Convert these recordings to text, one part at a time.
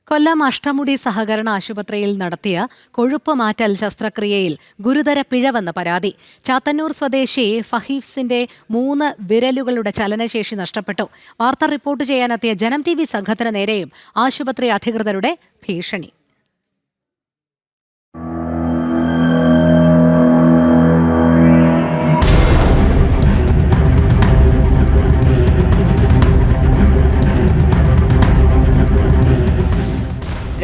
കൊല്ലം അഷ്ടമുടി സഹകരണ ആശുപത്രിയിൽ നടത്തിയ കൊഴുപ്പ് മാറ്റൽ ശസ്ത്രക്രിയയിൽ ഗുരുതര പിഴവെന്ന് പരാതി. ചാത്തന്നൂർ സ്വദേശി ഫഹീഫ്സിന്റെ 3 വിരലുകളുടെ ചലനശേഷി നഷ്ടപ്പെട്ടു. വാർത്ത റിപ്പോർട്ട് ചെയ്യാനെത്തിയ ജനം TV സംഘത്തിന് നേരെയും ആശുപത്രി അധികൃതരുടെ ഭീഷണി.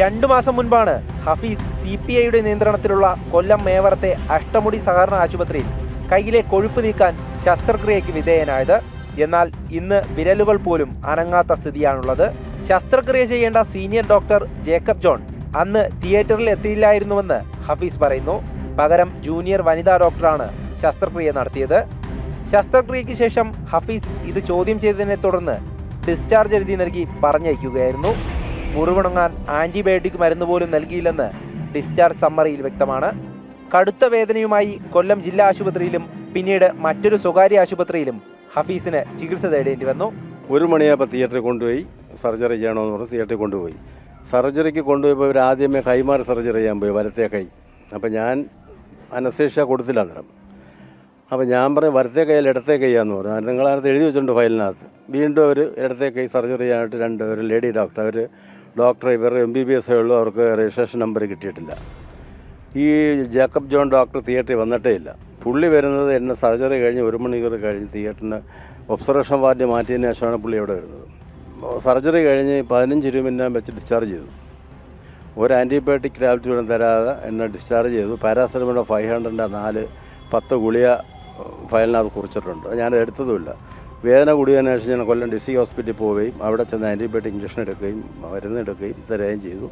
രണ്ടു മാസം മുൻപാണ് ഹഫീസ് CPIയുടെ നിയന്ത്രണത്തിലുള്ള കൊല്ലം മേവറത്തെ അഷ്ടമുടി സഹകരണ ആശുപത്രിയിൽ കൈയിലെ കൊഴുപ്പ് നീക്കാൻ ശസ്ത്രക്രിയയ്ക്ക് വിധേയനായത്. എന്നാൽ ഇന്ന് വിരലുകൾ പോലും അനങ്ങാത്ത സ്ഥിതിയാണുള്ളത്. ശസ്ത്രക്രിയ ചെയ്യേണ്ട സീനിയർ ഡോക്ടർ ജേക്കബ് ജോൺ അന്ന് തിയേറ്ററിൽ എത്തിയില്ലായിരുന്നുവെന്ന് ഹഫീസ് പറയുന്നു. പകരം ജൂനിയർ വനിതാ ഡോക്ടറാണ് ശസ്ത്രക്രിയ നടത്തിയത്. ശസ്ത്രക്രിയയ്ക്ക് ശേഷം ഹഫീസ് ഇത് ചോദ്യം ചെയ്തതിനെ തുടർന്ന് ഡിസ്ചാർജ് എഴുതി നൽകി പറഞ്ഞയക്കുകയായിരുന്നു. മുറിവുണങ്ങാൻ ആന്റിബയോട്ടിക് മരുന്ന് പോലും നൽകിയില്ലെന്ന് ഡിസ്ചാർജ് സമ്മറിയിൽ വ്യക്തമാണ്. കടുത്ത വേദനയുമായി കൊല്ലം ജില്ലാ ആശുപത്രിയിലും പിന്നീട് മറ്റൊരു സ്വകാര്യ ആശുപത്രിയിലും ഹഫീസിന് ചികിത്സ തേടേണ്ടി വന്നു. 1 മണിയായപ്പോൾ തിയേറ്ററിൽ കൊണ്ടുപോയി സർജറി ചെയ്യണമെന്ന് പറഞ്ഞ് തിയേറ്ററിൽ കൊണ്ടുപോയി. സർജറിക്ക് കൊണ്ടുപോയപ്പോൾ ഇവർ ആദ്യമേ കൈമാറി സർജറി ചെയ്യാൻ പോയി, വലത്തേ കൈ. അപ്പോൾ ഞാൻ അനസ്തേഷ്യ കൊടുത്തില്ല അന്നേരം. അപ്പോൾ ഞാൻ പറഞ്ഞു വലത്തേ കൈയിൽ ഇടത്തേ കൈയാന്ന് പറഞ്ഞു. നിങ്ങളതിനകത്ത് എഴുതി വെച്ചിട്ടുണ്ട് ഫയലിനകത്ത്. വീണ്ടും അവർ ഇടത്തേ കൈ സർജറി ചെയ്യാനായിട്ട് ഒരു ലേഡി ഡോക്ടർ, അവർ ഡോക്ടർ ഇവർ MBBS ഉള്ളൂ, അവർക്ക് രജിസ്ട്രേഷൻ നമ്പർ കിട്ടിയിട്ടില്ല. ഈ ജേക്കബ് ജോൺ ഡോക്ടർ തിയേറ്ററിൽ വന്നിട്ടേ ഇല്ല. പുള്ളി വരുന്നത് എന്നെ സർജറി കഴിഞ്ഞ് 1 മണിക്കൂർ കഴിഞ്ഞ് തിയേറ്ററിന് ഒബ്സർവേഷൻ വാർഡിൽ മാറ്റിയതിന് ശേഷമാണ് പുള്ളി ഇവിടെ വരുന്നത്. സർജറി കഴിഞ്ഞ് 15 രൂപ വെച്ച് ഡിസ്ചാർജ് ചെയ്തു. ഒരു ആൻറ്റിബയോട്ടിക് ടാബ്ലറ്റ് പോലും തരാതെ എന്നെ ഡിസ്ചാർജ് ചെയ്തു. പാരാസെറ്റമോൾ 500 10 ഗുളിക ഫയലിനകത്ത് കുറിച്ചിട്ടുണ്ട്. ഞാനത് എടുത്തതുമില്ല. വേദന കൂടിയതിനു ശേഷം ഞാൻ കൊല്ലം ഡിസ്ട്രിക്ട് ഹോസ്പിറ്റലിൽ പോവുകയും അവിടെ ചെന്ന് ആൻറ്റിബയോട്ടിക് ഇഞ്ചക്ഷൻ എടുക്കുകയും മരുന്ന് എടുക്കുകയും തരുകയും ചെയ്തു.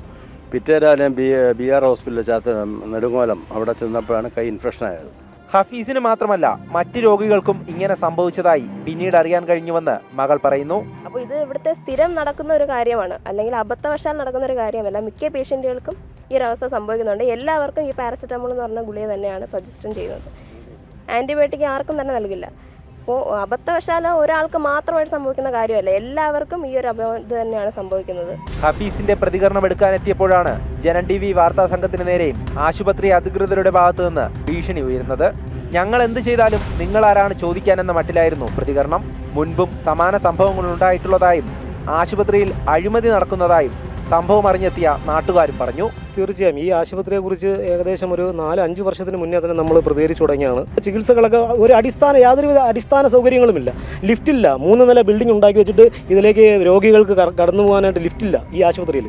പിറ്റേരാലയം BR ഹോസ്പിറ്റലിൽ നെടുങ്ങോലം അവിടെ ചെന്നപ്പോഴാണ് കൈ ഇൻഫെക്ഷൻ ആയത്. ഹഫീസിന് മാത്രമല്ല മറ്റ് രോഗികൾക്കും ഇങ്ങനെ സംഭവിച്ചതായി പിന്നീട് അറിയാൻ കഴിഞ്ഞുവെന്ന് മകൾ പറയുന്നു. അപ്പോൾ ഇത് ഇവിടുത്തെ സ്ഥിരം നടക്കുന്ന ഒരു കാര്യമാണ്, അല്ലെങ്കിൽ അബദ്ധവശാൽ നടക്കുന്ന ഒരു കാര്യമല്ല. മിക്ക പേഷ്യൻറ്റുകൾക്കും ഈ ഒരു അവസ്ഥ സംഭവിക്കുന്നുണ്ട്. എല്ലാവർക്കും ഈ പാരസെറ്റമോൾ എന്ന് പറഞ്ഞ ഗുളിക തന്നെയാണ് സജസ്റ്റ് ചെയ്യുന്നത്. ആൻറ്റിബയോട്ടിക് ആർക്കും തന്നെ നൽകില്ല. അപ്പോൾ അബദ്ധവശാലോ ഒരാൾക്ക് മാത്രമായിട്ട് സംഭവിക്കുന്ന കാര്യമല്ല, എല്ലാവർക്കും ഈ ഒരു അബദ്ധം തന്നെയാണ് സംഭവിക്കുന്നത്. ഹഫീസിന്റെ പ്രതികരണം എടുക്കാനെത്തിയപ്പോഴാണ് ജനം TV വാർത്താ സംഘത്തിന് നേരെയും ആശുപത്രി അധികൃതരുടെ ഭാഗത്തു നിന്ന് ഭീഷണി ഉയരുന്നത്. ഞങ്ങൾ എന്ത് ചെയ്താലും നിങ്ങളാരാണ് ചോദിക്കാനെന്ന മട്ടിലായിരുന്നു പ്രതികരണം. മുൻപും സമാന സംഭവങ്ങൾ ഉണ്ടായിട്ടുള്ളതായും ആശുപത്രിയിൽ അഴിമതി നടക്കുന്നതായും സംഭവം അറിഞ്ഞെത്തിയ നാട്ടുകാരും പറഞ്ഞു. തീർച്ചയായും ഈ ആശുപത്രിയെക്കുറിച്ച് ഏകദേശം ഒരു 4-5 വർഷത്തിന് മുന്നേ തന്നെ നമ്മൾ പ്രതികരിച്ചു തുടങ്ങിയാണ്. ചികിത്സകളൊക്കെ യാതൊരുവിധ അടിസ്ഥാന സൗകര്യങ്ങളുമില്ല. ലിഫ്റ്റില്ല. 3 നില ബിൽഡിംഗ് ഉണ്ടാക്കി വെച്ചിട്ട് ഇതിലേക്ക് രോഗികൾക്ക് കടന്നു പോകാനായിട്ട് ലിഫ്റ്റില്ല. ഈ ആശുപത്രിയിൽ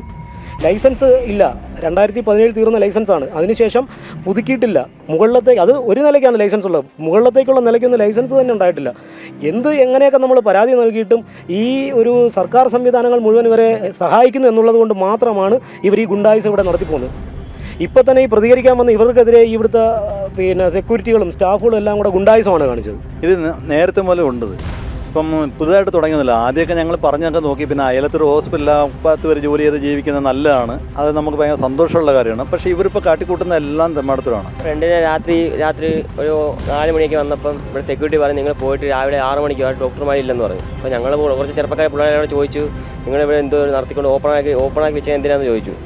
ലൈസൻസ് ഇല്ല. 2017 തീർന്ന ലൈസൻസാണ്. അതിനുശേഷം പുതുക്കിയിട്ടില്ല. മുകളിലത്തേക്ക് അത് ഒരു നിലയ്ക്കാണ് ലൈസൻസ് ഉള്ളത്. മുകളിലത്തേക്കുള്ള നിലയ്ക്കൊന്നും ലൈസൻസ് തന്നെ ഉണ്ടായിട്ടില്ല. എങ്ങനെയൊക്കെ നമ്മൾ പരാതി നൽകിയിട്ടും ഈ ഒരു സർക്കാർ സംവിധാനങ്ങൾ മുഴുവൻ ഇവരെ സഹായിക്കുന്നു എന്നുള്ളത് കൊണ്ട് മാത്രമാണ് ഇവർ ഈ ഗുണ്ടായിസം ഇവിടെ നടത്തിപ്പോകുന്നത്. ഇപ്പോൾ തന്നെ ഈ പ്രതികരിക്കാൻ വന്ന ഇവർക്കെതിരെ ഇവിടുത്തെ സെക്യൂരിറ്റികളും സ്റ്റാഫുകളും എല്ലാം കൂടെ ഗുണ്ടായിസമാണ് കാണിച്ചത്. ഇത് നേരത്തെ മുതലേ ഉണ്ട്. ഇപ്പം പുതുതായിട്ട് തുടങ്ങുന്നില്ല. ആദ്യമൊക്കെ ഞങ്ങൾ പറഞ്ഞൊക്കെ നോക്കി. പിന്നെ അയലത്തൊരു ഹോസ്പിറ്റലിൽ 10 പേര് ജോലി ചെയ്ത് ജീവിക്കുന്നത് നല്ലതാണ്. അത് നമുക്ക് ഭയങ്കര സന്തോഷമുള്ള കാര്യമാണ്. പക്ഷേ ഇവരിപ്പോൾ കാട്ടിക്കൂട്ടുന്ന എല്ലാം തെമ്മാടത്തിലാണ്. ഫ്രണ്ടിന് രാത്രി ഒരു 4 മണിക്ക് വന്നപ്പം ഇവിടെ സെക്യൂരിറ്റി പറഞ്ഞു നിങ്ങൾ പോയിട്ട് രാവിലെ 6 മണിക്ക് ഡോക്ടർമാരില്ലെന്ന് പറഞ്ഞു. അപ്പോൾ ഞങ്ങൾ കുറച്ച് ചെറുപ്പക്കാരെ പിള്ളേരോട് ചോദിച്ചു, നിങ്ങളിവിടെ എന്തോ നടത്തിക്കൊണ്ട് ഓപ്പണാക്കി വെച്ചാൽ എന്തിനാണെന്ന് ചോദിച്ചു.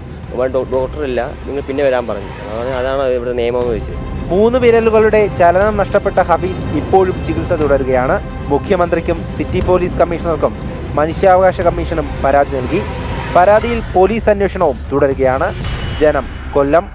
ഡോക്ടറില്ല, നിങ്ങൾ പിന്നെ വരാൻ പറഞ്ഞു. അതാണ് ഇവിടെ നിയമമെന്ന് ചോദിച്ചു. 3 വിരലുകളുടെ ചലനം നഷ്ടപ്പെട്ട ഹഫീസ് ഇപ്പോഴും ചികിത്സ തുടരുകയാണ്. മുഖ്യമന്ത്രിക്കും സിറ്റി പോലീസ് കമ്മീഷണർക്കും മനുഷ്യാവകാശ കമ്മീഷനും പരാതി നൽകി. പരാതിയിൽ പോലീസ് അന്വേഷണവും തുടരുകയാണ്. ജനം, കൊല്ലം.